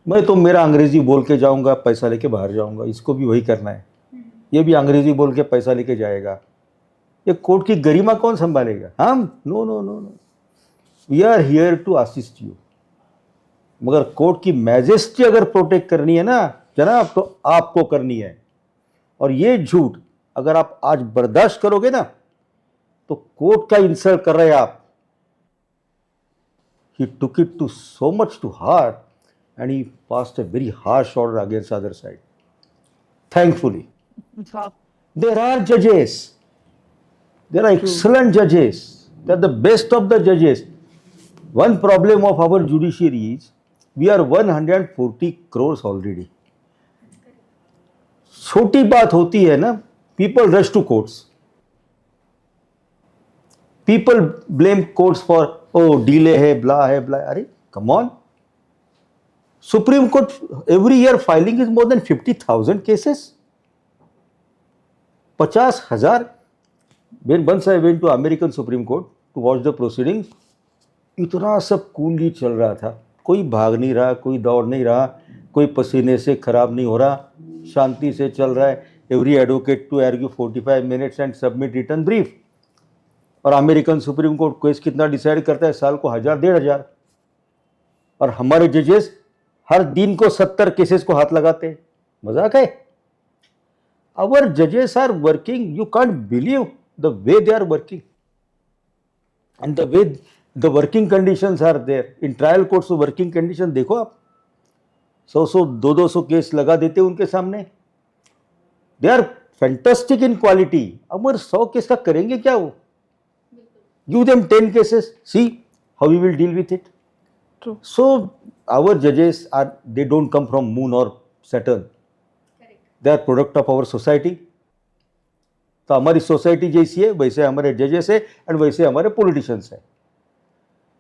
मैं तो मेरा अंग्रेजी बोल के जाऊंगा, पैसा लेके बाहर जाऊंगा, इसको भी वही करना है. ये भी अंग्रेजी बोल के पैसा लेके जाएगा. ये कोर्ट की गरिमा कौन संभालेगा? हम? No. We are here to assist you. मगर कोर्ट की मैजेस्टी अगर प्रोटेक्ट करनी है ना जनाब, तो आपको करनी है. और ये झूठ अगर आप आज बर्दाश्त करोगे ना, तो कोर्ट का इंसल्ट कर रहे हैं आप. He took it too so much to heart and he passed a very harsh order against the other side. Thankfully. There are judges. There are excellent judges. They are the best of the judges. One problem of our judiciary is we are 140 crores already. छोटी बात होती है ना, people rush to courts. People blame courts for, oh, delay है, blah है, blah. अरे, come on. Supreme Court every year filing is more than 50,000 cases. 50,000. When once I went to American Supreme Court to watch the proceedings, इतना सब कूली चल रहा था, कोई भाग नहीं रहा, कोई दौड़ नहीं रहा, कोई पसीने से खराब नहीं हो रहा, शांति से चल रहा है. Every advocate to argue 45 minutes and submit written brief. और अमेरिकन सुप्रीम कोर्ट केस कितना डिसाइड करता है, साल को 1,000-1,500. और हमारे जजेस हर दिन को 70 केसेस को हाथ लगाते हैं. मजाक है. Our judges are working, you can't believe the way they are working and the way the working conditions are there. In trial courts working condition देखो आप, 100 200 केस लगा देते उनके सामने. They are fantastic in quality. अब वो 100 केस का करेंगे क्या वो? Give them 10 cases, see how we will deal with it. True. So our judges are, they don't come from moon or Saturn. They are product of our society. तो हमारी सोसाइटी जैसी है वैसे हमारे जजेस है एंड वैसे हमारे पॉलिटिशियंस है.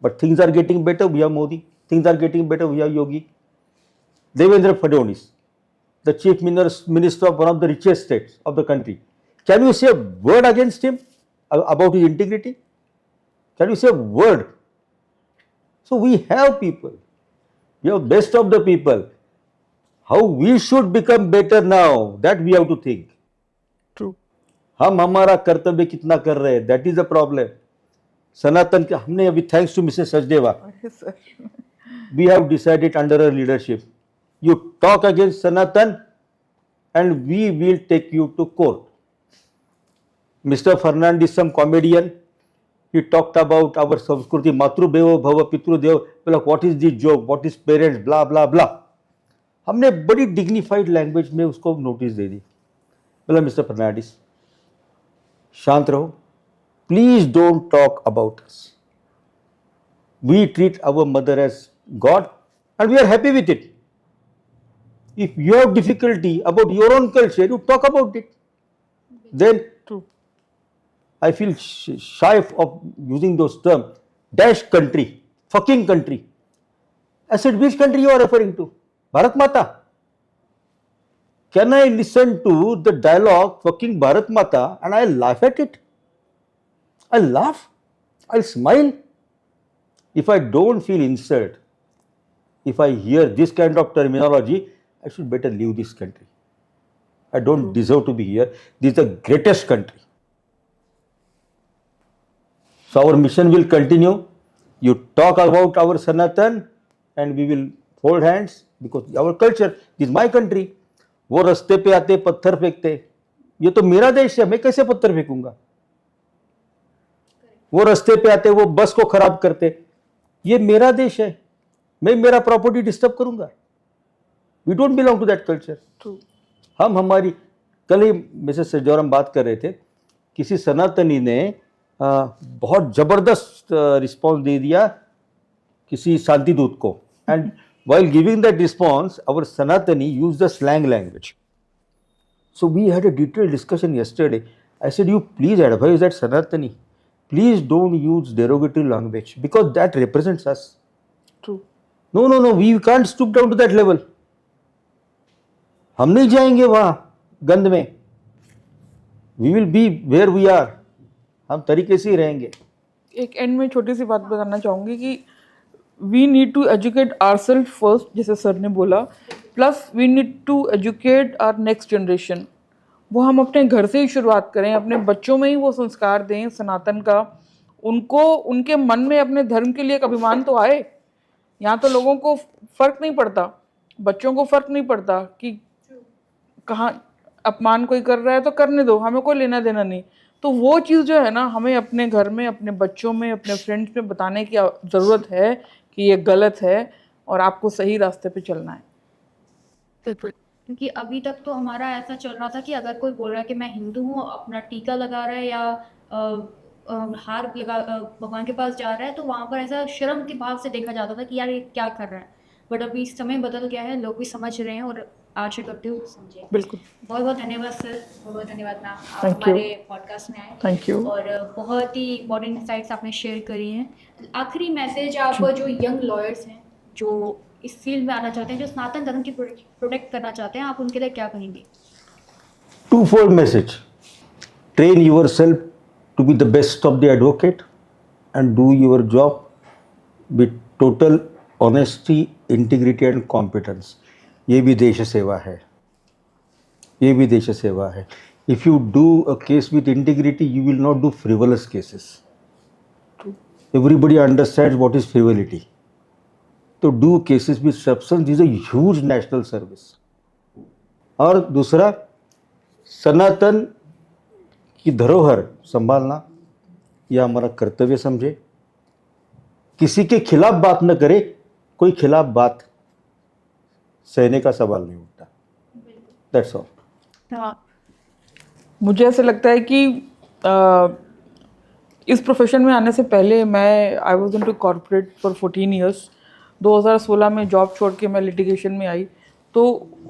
But things are getting better via Modi, things are getting better via Yogi. Devendra Fadnavis, the chief minister of one of the richest states of the country. Can you say a word against him about his integrity? Can you say a word? So we have people, we have best of the people. How we should become better now, that we have to think. True. हम हमारा कर्तव्य कितना कर रहे हैं, that is the problem. सनातन के हमने अभी, thanks to Mrs. Sachdeva, Yes, sir. we have decided under her leadership, you talk against Sanatan and we will take you to court. Mr. Fernandez, some comedian, he talked about our Samskruti, Matru Devo Bhava Pitru Devo, like what is the joke, what is parents, blah blah blah. हमने बड़ी डिग्निफाइड लैंग्वेज में उसको नोटिस दे दी. बोला मिस्टर फर्नांडिस शांत रहो, please don't talk about us. We treat our mother as God and we are happy with it. If you have difficulty about your own culture, you talk about it. Then True. I feel shy of using those terms. Dash country, fucking country. I said, which country you are referring to? Bharat Mata. Can I listen to the dialogue fucking Bharat Mata and I laugh at it? I laugh. I'll smile. If I don't feel insulted, if I hear this kind of terminology, I should better leave this country. I don't deserve to be here. This is the greatest country. So our mission will continue. You talk about our Sanatan and we will hold hands because our culture, this is my country. वो रास्ते पे आते पत्थर फेंकते, ये तो मेरा देश है, मैं कैसे पत्थर फेंकूंगा? वो रास्ते पे आते वो बस को खराब करते, ये मेरा देश है, मैं मेरा प्रॉपर्टी डिस्टर्ब करूंगा? We don't belong to that culture. True. हम हमारी, कल ही मिसेस सजौर हम बात कर रहे थे, किसी सनातनी ने बहुत जबरदस्त रिस्पॉन्स दे दिया किसी शांति दूत को. And while giving that response, our Sanatani used the slang language. So we had a detailed discussion yesterday. I said, you please advise that Sanatani, please don't use derogatory language because that represents us. True. No, we can't stoop down to that level. हम नहीं जाएंगे वहां गंद में. We will be where we are. हम तरीके से ही रहेंगे. एक एंड में छोटी सी बात बताना चाहूँगी कि we need to educate ourself first, जैसे सर ने बोला, plus we need to educate our next generation. वो हम अपने घर से ही शुरुआत करें, अपने बच्चों में ही वो संस्कार दें सनातन का. उनको उनके मन में अपने धर्म के लिए एक अभिमान तो आए. यहाँ तो लोगों को फ़र्क नहीं पड़ता, बच्चों को फ़र्क नहीं पड़ता कि कहाँ अपमान कोई कर रहा है तो करने दो, हमें कोई लेना देना नहीं. तो वो चीज़ जो है ना, हमें अपने घर में, अपने बच्चों में, अपने फ्रेंड्स में बताने की ज़रूरत है कि ये गलत है और आपको सही रास्ते पे चलना है. क्योंकि अभी तक तो हमारा ऐसा चल रहा था कि अगर कोई बोल रहा है कि मैं हिंदू हूँ, अपना टीका लगा रहा है या हार लगा भगवान के पास जा रहा है, तो वहाँ पर ऐसा शर्म के भाव से देखा जाता था कि यार ये क्या कर रहा है. बट अभी समय बदल गया है, लोग भी समझ रहे हैं और आशा करते हो समझे. बिल्कुल. बहुत बहुत धन्यवाद सर, बहुत बहुत धन्यवाद मैम, आप Thank you. हमारे पॉडकास्ट में आए. Thank you. और बहुत ही इंपॉर्टेंट इंसाइट्स आपने शेयर करी हैं. आखिरी मैसेज आप जो यंग लॉयर्स हैं जो इस फील्ड में आना चाहते हैं, जो सनातन धर्म की प्रोटेक्ट करना चाहते हैं, आप उनके लिए क्या कहेंगे? Twofold message: train yourself to be the best of the advocate and do your job with total honesty, integrity and competence. ये भी देश सेवा है, ये भी देश सेवा है. If you do a case with integrity, you will not do frivolous cases. Everybody understands what is frivolity. तो do cases with substance is a huge national service. और दूसरा, सनातन की धरोहर संभालना यह हमारा कर्तव्य समझे. किसी के खिलाफ बात न करे, कोई खिलाफ बात सहने का सवाल नहीं उठता. That's all. हाँ, मुझे ऐसे लगता है कि इस प्रोफेशन में आने से पहले I was into corporate for 14 years. 2016 में जॉब छोड़ के मैं लिटिगेशन में आई, तो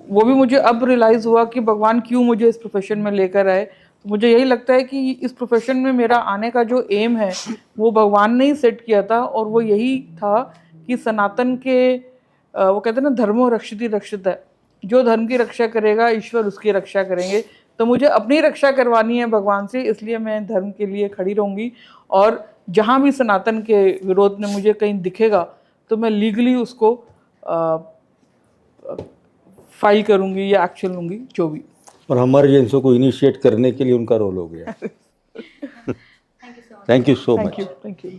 वो भी मुझे अब रियलाइज़ हुआ कि भगवान क्यों मुझे इस प्रोफेशन में लेकर आए. तो मुझे यही लगता है कि इस प्रोफेशन में मेरा आने का जो एम है वो भगवान ने ही सेट किया था, और वो यही था कि सनातन के वो कहते हैं ना, धर्मो रक्षिति रक्षित है. जो धर्म की रक्षा करेगा ईश्वर उसकी रक्षा करेंगे. तो मुझे अपनी रक्षा करवानी है भगवान से, इसलिए मैं धर्म के लिए खड़ी रहूँगी. और जहाँ भी सनातन के विरोध में मुझे कहीं दिखेगा तो मैं लीगली उसको फाइल करूँगी या एक्शन लूँगी, जो भी. और हमारे जैसों को इनिशिएट करने के लिए उनका रोल हो गया. Thank you so much. Thank you.